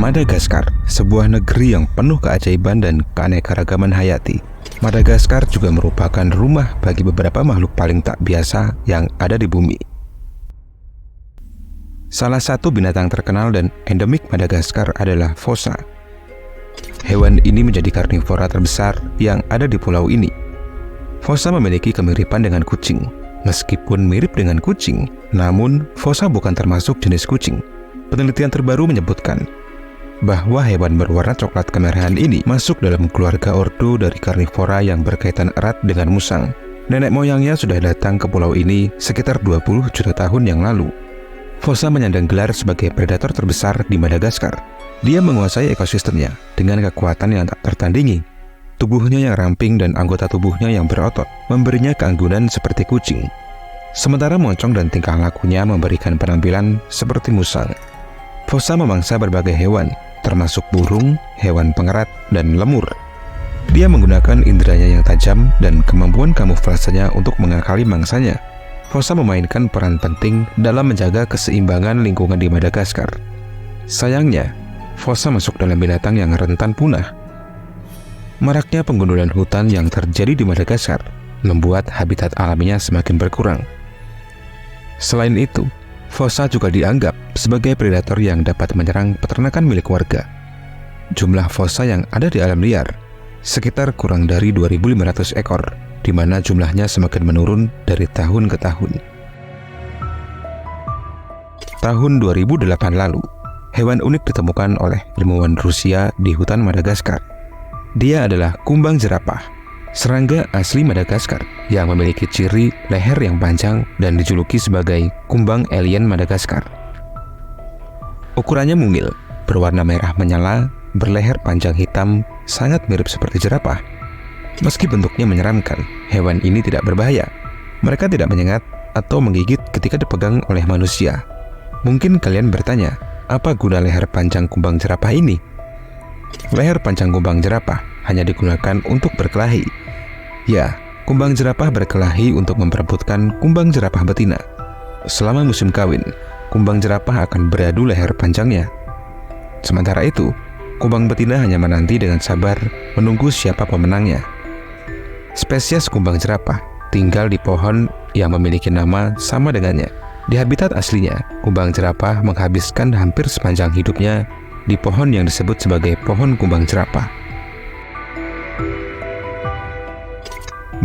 Madagaskar, sebuah negeri yang penuh keajaiban dan keanekaragaman hayati. Madagaskar juga merupakan rumah bagi beberapa makhluk paling tak biasa yang ada di bumi. Salah satu binatang terkenal dan endemik Madagaskar adalah fossa. Hewan ini menjadi karnivora terbesar yang ada di pulau ini. Fossa memiliki kemiripan dengan kucing. Meskipun mirip dengan kucing, namun fossa bukan termasuk jenis kucing. Penelitian terbaru menyebutkan bahwa hewan berwarna coklat kemerahan ini masuk dalam keluarga ordo dari karnivora yang berkaitan erat dengan musang. Nenek moyangnya sudah datang ke pulau ini sekitar 20 juta tahun yang lalu. Fossa menyandang gelar sebagai predator terbesar di Madagaskar. Dia menguasai ekosistemnya dengan kekuatan yang tak tertandingi. Tubuhnya yang ramping dan anggota tubuhnya yang berotot memberinya keanggunan seperti kucing. Sementara moncong dan tingkah lakunya memberikan penampilan seperti musang. Fossa memangsa berbagai hewan, termasuk burung, hewan pengerat, dan lemur. Dia menggunakan inderanya yang tajam dan kemampuan kamuflasenya untuk mengakali mangsanya. Fossa memainkan peran penting dalam menjaga keseimbangan lingkungan di Madagaskar. Sayangnya, fossa masuk dalam binatang yang rentan punah. Maraknya penggundulan hutan yang terjadi di Madagaskar membuat habitat alaminya semakin berkurang. Selain itu, fossa juga dianggap sebagai predator yang dapat menyerang peternakan milik warga. Jumlah fossa yang ada di alam liar sekitar kurang dari 2.500 ekor, di mana jumlahnya semakin menurun dari tahun ke tahun. Tahun 2008 lalu, hewan unik ditemukan oleh ilmuwan Rusia di hutan Madagaskar. Dia adalah kumbang jerapah, serangga asli Madagaskar yang memiliki ciri leher yang panjang dan dijuluki sebagai kumbang alien Madagaskar. Ukurannya mungil, berwarna merah menyala, berleher panjang hitam, sangat mirip seperti jerapah. Meski bentuknya menyeramkan, hewan ini tidak berbahaya. Mereka tidak menyengat atau menggigit ketika dipegang oleh manusia. Mungkin kalian bertanya, apa guna leher panjang kumbang jerapah ini? Leher panjang kumbang jerapah hanya digunakan untuk berkelahi. Ya, kumbang jerapah berkelahi untuk memperebutkan kumbang jerapah betina. Selama musim kawin, kumbang jerapah akan beradu leher panjangnya. Sementara itu, kumbang betina hanya menanti dengan sabar menunggu siapa pemenangnya. Spesies kumbang jerapah tinggal di pohon yang memiliki nama sama dengannya. Di habitat aslinya, kumbang jerapah menghabiskan hampir sepanjang hidupnya di pohon yang disebut sebagai pohon kumbang jerapah.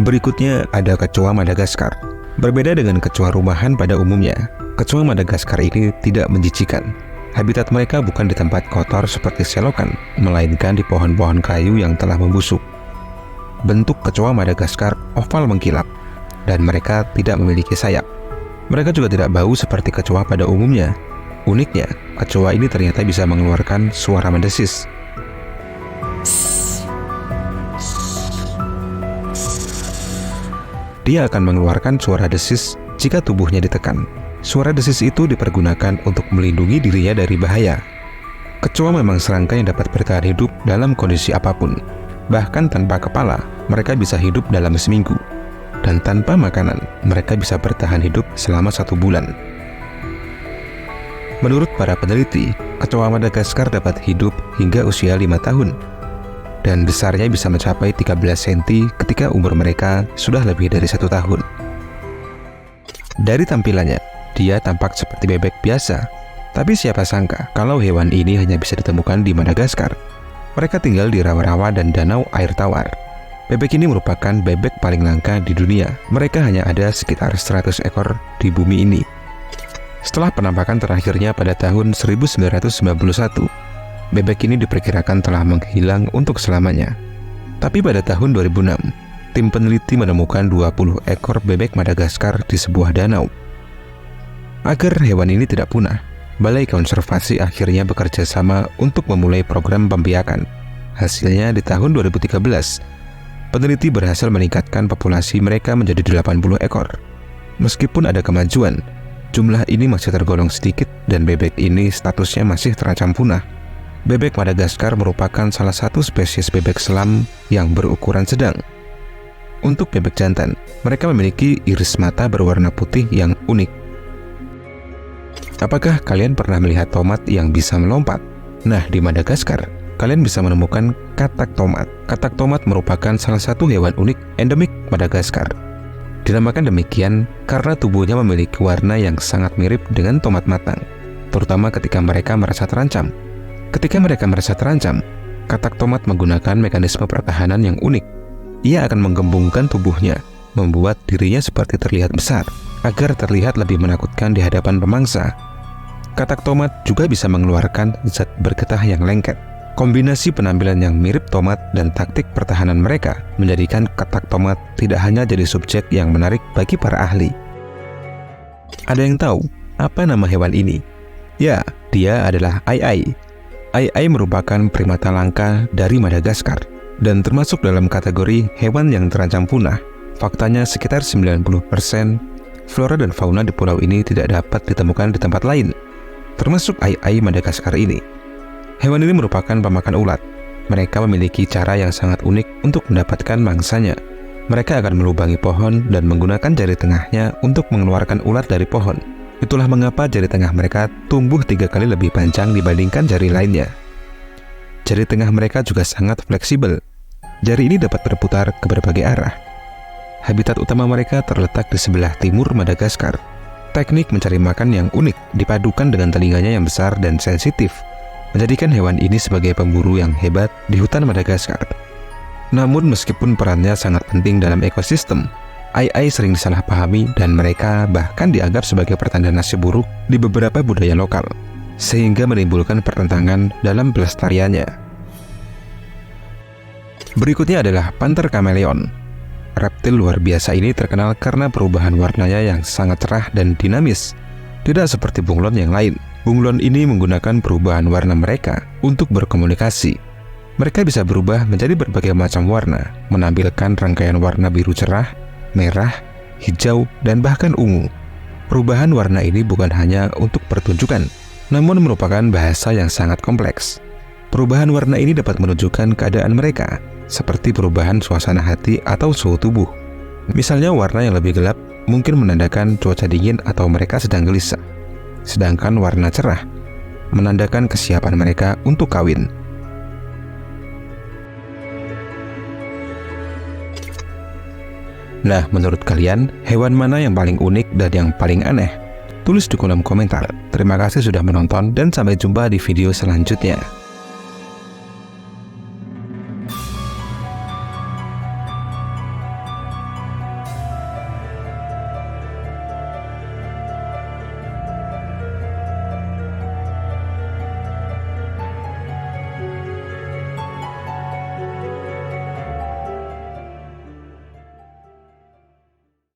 Berikutnya ada kecoa Madagaskar. Berbeda dengan kecoa rumahan pada umumnya, kecoa Madagaskar ini tidak menjijikan. Habitat mereka bukan di tempat kotor seperti selokan, melainkan di pohon-pohon kayu yang telah membusuk. Bentuk kecoa Madagaskar oval mengkilap, dan mereka tidak memiliki sayap. Mereka juga tidak bau seperti kecoa pada umumnya. Uniknya, kecoa ini ternyata bisa mengeluarkan suara mendesis. Dia akan mengeluarkan suara desis jika tubuhnya ditekan. Suara desis itu dipergunakan untuk melindungi dirinya dari bahaya. Kecoa memang serangga yang dapat bertahan hidup dalam kondisi apapun. Bahkan tanpa kepala, mereka bisa hidup dalam seminggu. Dan tanpa makanan, mereka bisa bertahan hidup selama 1 bulan. Menurut para peneliti, kecoa Madagaskar dapat hidup hingga usia 5 tahun. Dan besarnya bisa mencapai 13 cm ketika umur mereka sudah lebih dari 1 tahun. Dari tampilannya, dia tampak seperti bebek biasa. Tapi siapa sangka kalau hewan ini hanya bisa ditemukan di Madagaskar. Mereka tinggal di rawa-rawa dan danau air tawar. Bebek ini merupakan bebek paling langka di dunia. Mereka hanya ada sekitar 100 ekor di bumi ini. Setelah penampakan terakhirnya pada tahun 1991, bebek ini diperkirakan telah menghilang untuk selamanya. Tapi pada tahun 2006, tim peneliti menemukan 20 ekor bebek Madagaskar di sebuah danau. Agar hewan ini tidak punah, Balai Konservasi akhirnya bekerja sama untuk memulai program pembiakan. Hasilnya di tahun 2013, peneliti berhasil meningkatkan populasi mereka menjadi 80 ekor. Meskipun ada kemajuan, jumlah ini masih tergolong sedikit dan bebek ini statusnya masih terancam punah. Bebek Madagaskar merupakan salah satu spesies bebek selam yang berukuran sedang. Untuk bebek jantan, mereka memiliki iris mata berwarna putih yang unik. Apakah kalian pernah melihat tomat yang bisa melompat? Nah, di Madagaskar, kalian bisa menemukan katak tomat. Katak tomat merupakan salah satu hewan unik endemik Madagaskar. Dinamakan demikian karena tubuhnya memiliki warna yang sangat mirip dengan tomat matang, terutama ketika mereka merasa terancam. Ketika mereka merasa terancam, katak tomat menggunakan mekanisme pertahanan yang unik. Ia akan menggembungkan tubuhnya, membuat dirinya seperti terlihat besar, agar terlihat lebih menakutkan di hadapan pemangsa. Katak tomat juga bisa mengeluarkan zat bergetah yang lengket. Kombinasi penampilan yang mirip tomat dan taktik pertahanan mereka menjadikan katak tomat tidak hanya jadi subjek yang menarik bagi para ahli. Ada yang tahu apa nama hewan ini? Ya, dia adalah Ai-ai. Ai-ai merupakan primata langka dari Madagaskar dan termasuk dalam kategori hewan yang terancam punah. Faktanya sekitar 90% flora dan fauna di pulau ini tidak dapat ditemukan di tempat lain, termasuk Ai-ai Madagaskar ini. Hewan ini merupakan pemakan ulat. Mereka memiliki cara yang sangat unik untuk mendapatkan mangsanya. Mereka akan melubangi pohon dan menggunakan jari tengahnya untuk mengeluarkan ulat dari pohon. Itulah mengapa jari tengah mereka tumbuh 3 kali lebih panjang dibandingkan jari lainnya. Jari tengah mereka juga sangat fleksibel. Jari ini dapat berputar ke berbagai arah. Habitat utama mereka terletak di sebelah timur Madagaskar. Teknik mencari makan yang unik dipadukan dengan telinganya yang besar dan sensitif, menjadikan hewan ini sebagai pemburu yang hebat di hutan Madagaskar. Namun meskipun perannya sangat penting dalam ekosistem, Ai-ai sering disalahpahami dan mereka bahkan dianggap sebagai pertanda nasib buruk di beberapa budaya lokal, sehingga menimbulkan pertentangan dalam pelestariannya. Berikutnya adalah panter kameleon. Reptil luar biasa ini terkenal karena perubahan warnanya yang sangat cerah dan dinamis, tidak seperti bunglon yang lain. Bunglon ini menggunakan perubahan warna mereka untuk berkomunikasi. Mereka bisa berubah menjadi berbagai macam warna, menampilkan rangkaian warna biru cerah, merah, hijau, dan bahkan ungu. Perubahan warna ini bukan hanya untuk pertunjukan, namun merupakan bahasa yang sangat kompleks. Perubahan warna ini dapat menunjukkan keadaan mereka, seperti perubahan suasana hati atau suhu tubuh. Misalnya warna yang lebih gelap mungkin menandakan cuaca dingin atau mereka sedang gelisah. Sedangkan warna cerah menandakan kesiapan mereka untuk kawin. Nah, menurut kalian, hewan mana yang paling unik dan yang paling aneh? Tulis di kolom komentar. Terima kasih sudah menonton dan sampai jumpa di video selanjutnya.